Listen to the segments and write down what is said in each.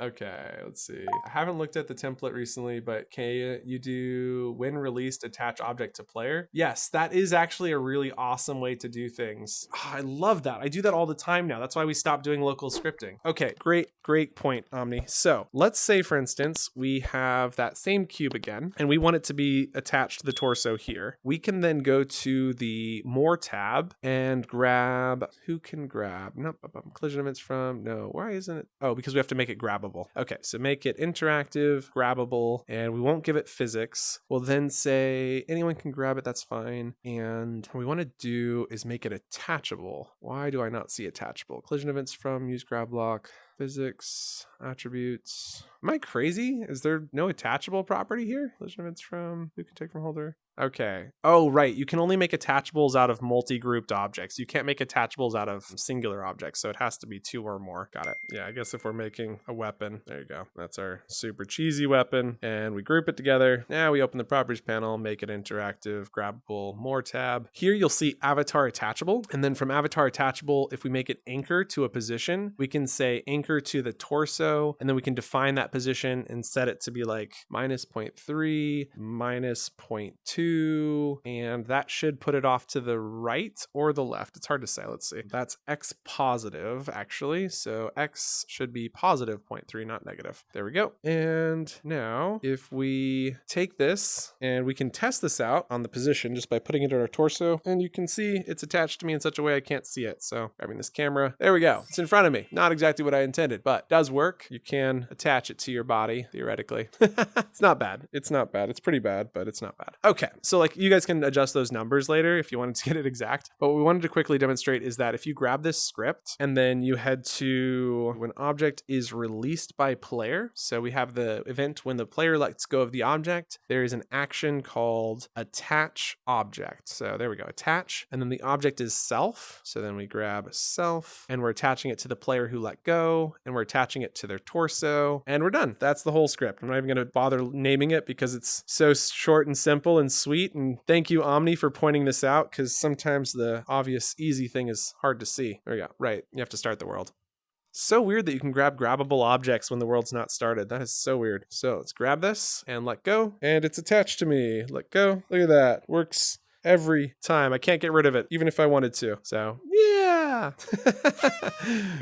Okay, let's see. I haven't looked at the template recently, but can you do when released attach object to player? Yes, that is actually a really awesome way to do things. I love that. I do that all the time now. That's why we stopped doing local scripting. Okay, great point, Omni. So let's say, for instance, we have that same cube again, and we want it to be attached to the torso here. We can then go to the More tab and grab, who can grab? Nope, collision events from, no, why isn't it? Oh, because we have to make it grabbable. Okay, so make it interactive, grabbable, and we won't give it physics. We'll then say anyone can grab it, that's fine. And what we want to do is make it attachable. Why do I not see attachable? Collision events from, use grab block. Physics, attributes. Am I crazy? Is there no attachable property here? Collision events from, who can take from holder? Okay. Oh, right. You can only make attachables out of multi-grouped objects. You can't make attachables out of singular objects, so it has to be 2 or more. Got it. Yeah, I guess if we're making a weapon, there you go. That's our super cheesy weapon, and we group it together. Now we open the properties panel, make it interactive, grabbable, more tab. Here you'll see avatar attachable, and then from avatar attachable, if we make it anchor to a position, we can say anchor to the torso, and then we can define that position and set it to be like -0.3, -0.2, and that should put it off to the right or the left. It's hard to say. Let's see. That's X positive, actually. So X should be positive 0.3, not negative. There we go. And now if we take this and we can test this out on the position just by putting it on our torso, and you can see it's attached to me in such a way I can't see it. So grabbing this camera, there we go. It's in front of me. Not exactly what I intended, but does work. You can attach it to your body, theoretically. It's not bad. It's not bad. It's pretty bad, but it's not bad. Okay. So like you guys can adjust those numbers later if you wanted to get it exact. But what we wanted to quickly demonstrate is that if you grab this script and then you head to when object is released by player. So we have the event when the player lets go of the object, there is an action called attach object. So there we go, attach. And then the object is self. So then we grab self and we're attaching it to the player who let go, and we're attaching it to their torso, and we're done. That's the whole script. I'm not even going to bother naming it because it's so short and simple and sweet. And thank you, Omni, for pointing this out, because sometimes the obvious easy thing is hard to see. There we go. Right. You have to start the world. So weird that you can grab grabbable objects when the world's not started. That is so weird. So let's grab this and let go. And it's attached to me. Let go. Look at that. Works every time. I can't get rid of it, even if I wanted to. So yeah.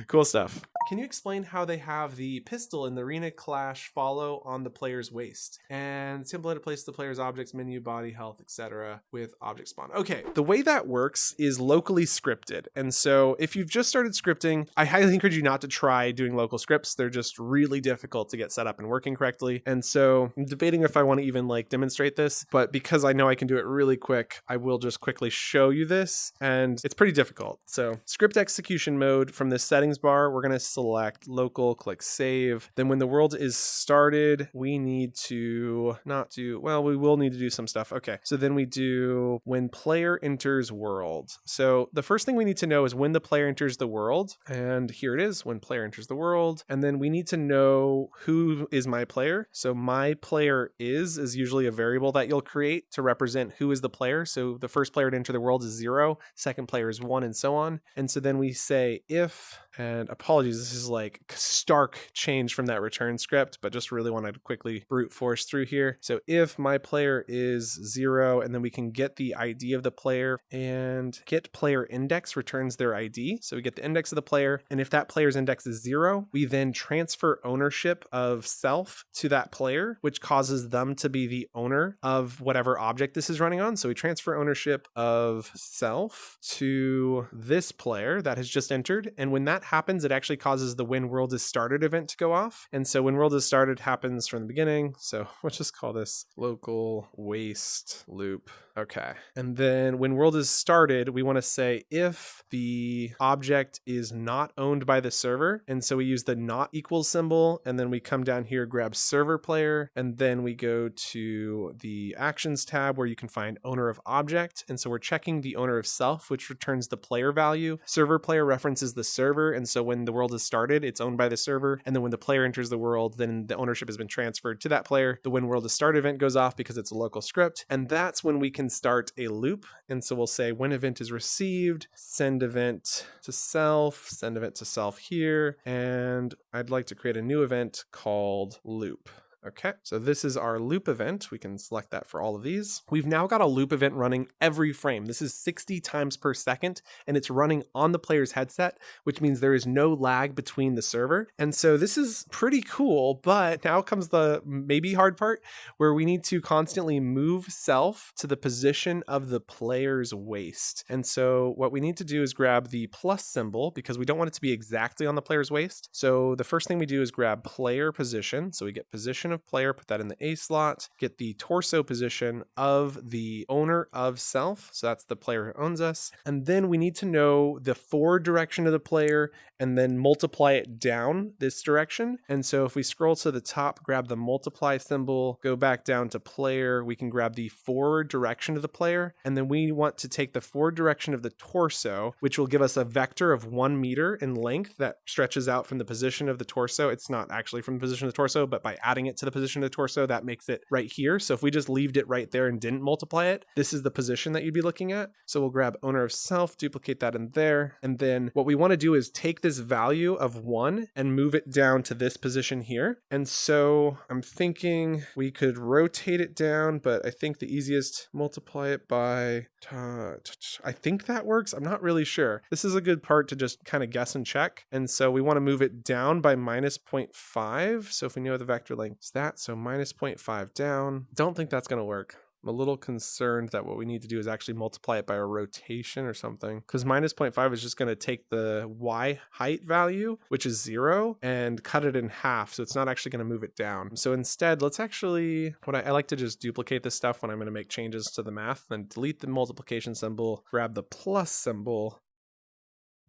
Cool stuff. Can you explain how they have the pistol in the arena clash follow on the player's waist? And simple way to place the player's objects, menu, body, health, etc. with object spawn. Okay, the way that works is locally scripted. And so if you've just started scripting, I highly encourage you not to try doing local scripts. They're just really difficult to get set up and working correctly. And so I'm debating if I want to even like demonstrate this, but because I know I can do it really quick, I will just quickly show you this. And it's pretty difficult. So script execution mode, from this settings bar, we're going to select local, click save. Then when the world is started, we need to not do, well, we will need to do some stuff. Okay. So then we do when player enters world. So the first thing we need to know is when the player enters the world. And here it is, when player enters the world. And then we need to know who is my player. So my player is usually a variable that you'll create to represent who is the player. So the first player to enter the world is 0, second player is 1, and so on. And so then we say if, and apologies, this is like stark change from that return script, but just really wanted to quickly brute force through here. So if my player is 0, and then we can get the ID of the player, and get player index returns their ID. So we get the index of the player. And if that player's index is 0, we then transfer ownership of self to that player, which causes them to be the owner of whatever object this is running on. So we transfer ownership of self to this player that has just entered. And when that happens, it actually causes the when world is started event to go off. And so when world is started happens from the beginning. So let's just call this local waste loop. Okay. And then when world is started, we want to say if the object is not owned by the server. And so we use the not equals symbol. And then we come down here, grab server player. And then we go to the actions tab where you can find owner of object. And so we're checking the owner of self, which returns the player value. Server player references the server. And so when the world is started, it's owned by the server. And then when the player enters the world, then the ownership has been transferred to that player. The when world is started event goes off because it's a local script. And that's when we can can start a loop. And so we'll say when event is received, send event to self here. And I'd like to create a new event called loop. Okay, so this is our loop event. We can select that for all of these. We've now got a loop event running every frame. This is 60 times per second, and it's running on the player's headset, which means there is no lag between the server. And so this is pretty cool, but now comes the maybe hard part where we need to constantly move self to the position of the player's waist. And so what we need to do is grab the plus symbol because we don't want it to be exactly on the player's waist. So the first thing we do is grab player position. So we get position of player, put that in the A slot, get the torso position of the owner of self. So that's the player who owns us. And then we need to know the forward direction of the player and then multiply it down this direction. And so if we scroll to the top, grab the multiply symbol, go back down to player, we can grab the forward direction of the player. And then we want to take the forward direction of the torso, which will give us a vector of 1 meter in length that stretches out from the position of the torso. It's not actually from the position of the torso, but by adding it to the position of the torso, that makes it right here. So if we just leaved it right there and didn't multiply it, this is the position that you'd be looking at. So we'll grab owner of self, duplicate that in there. And then what we want to do is take this value of 1 and move it down to this position here. And so I'm thinking we could rotate it down, but I think the easiest, multiply it by, I think that works. I'm not really sure. This is a good part to just kind of guess and check. And so we want to move it down by minus 0.5. So if we know the vector length is that, so minus 0.5 down. Don't think that's going to work. I'm a little concerned that what we need to do is actually multiply it by a rotation or something, because minus 0.5 is just going to take the y height value, which is 0, and cut it in half. So it's not actually going to move it down. So instead, let's actually, I like to just duplicate this stuff when I'm going to make changes to the math, then delete the multiplication symbol, grab the plus symbol.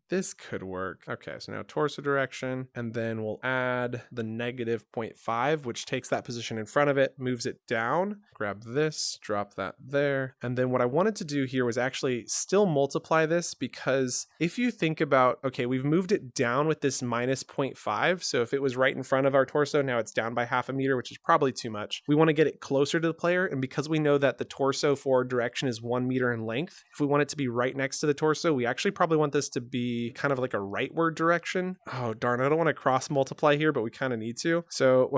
This could work. Okay, so now torso direction, and then we'll add the negative 0.5, which takes that position in front of it, moves it down, grab this, drop that there. And then what I wanted to do here was actually still multiply this, because if you think about, okay, we've moved it down with this minus 0.5. So if it was right in front of our torso, now it's down by 0.5 meter, which is probably too much. We want to get it closer to the player. And because we know that the torso forward direction is 1 meter in length, if we want it to be right next to the torso, we actually probably want this to be kind of like a rightward direction. Oh, darn, I don't want to cross multiply here, but we kind of need to. So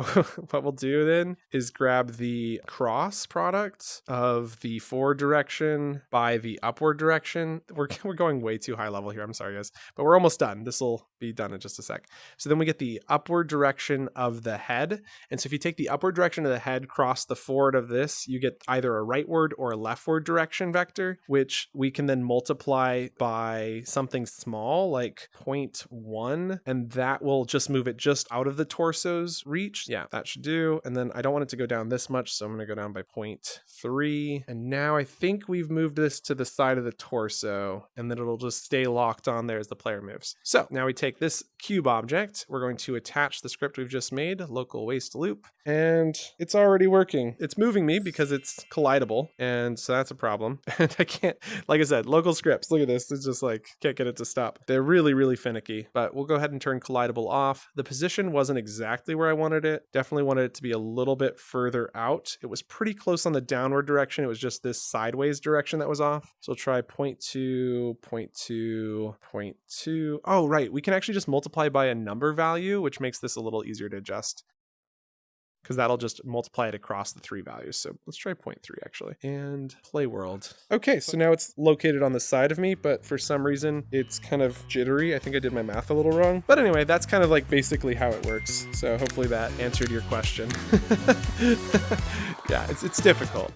what we'll do then is grab the cross product of the forward direction by the upward direction. We're going way too high level here. I'm sorry, guys, but we're almost done. This will be done in just a sec. So then we get the upward direction of the head. And so if you take the upward direction of the head, cross the forward of this, you get either a rightward or a leftward direction vector, which we can then multiply by something small like 0.1, and that will just move it just out of the torso's reach. Yeah, that should do. And then I don't want it to go down this much, so I'm going to go down by 0.3. And now I think we've moved this to the side of the torso, and then it'll just stay locked on there as the player moves. So now we take this cube object, we're going to attach the script we've just made, local waist loop, and it's already working. It's moving me because it's collidable, and so that's a problem. And I can't, like I said, local scripts, look at this, it's just like, can't get it to stop. They're really, really finicky, but we'll go ahead and turn collidable off. The position wasn't exactly where I wanted it. Definitely wanted it to be a little bit further out. It was pretty close on the downward direction. It was just this sideways direction that was off. So we'll try 0.2, 0.2, 0.2. Oh, right. We can actually just multiply by a number value, which makes this a little easier to adjust, because that'll just multiply it across the 3 values. So let's try 0.3 actually, and play world. Okay, so now it's located on the side of me, but for some reason it's kind of jittery. I think I did my math a little wrong. But anyway, that's kind of like basically how it works. So hopefully that answered your question. Yeah, it's difficult.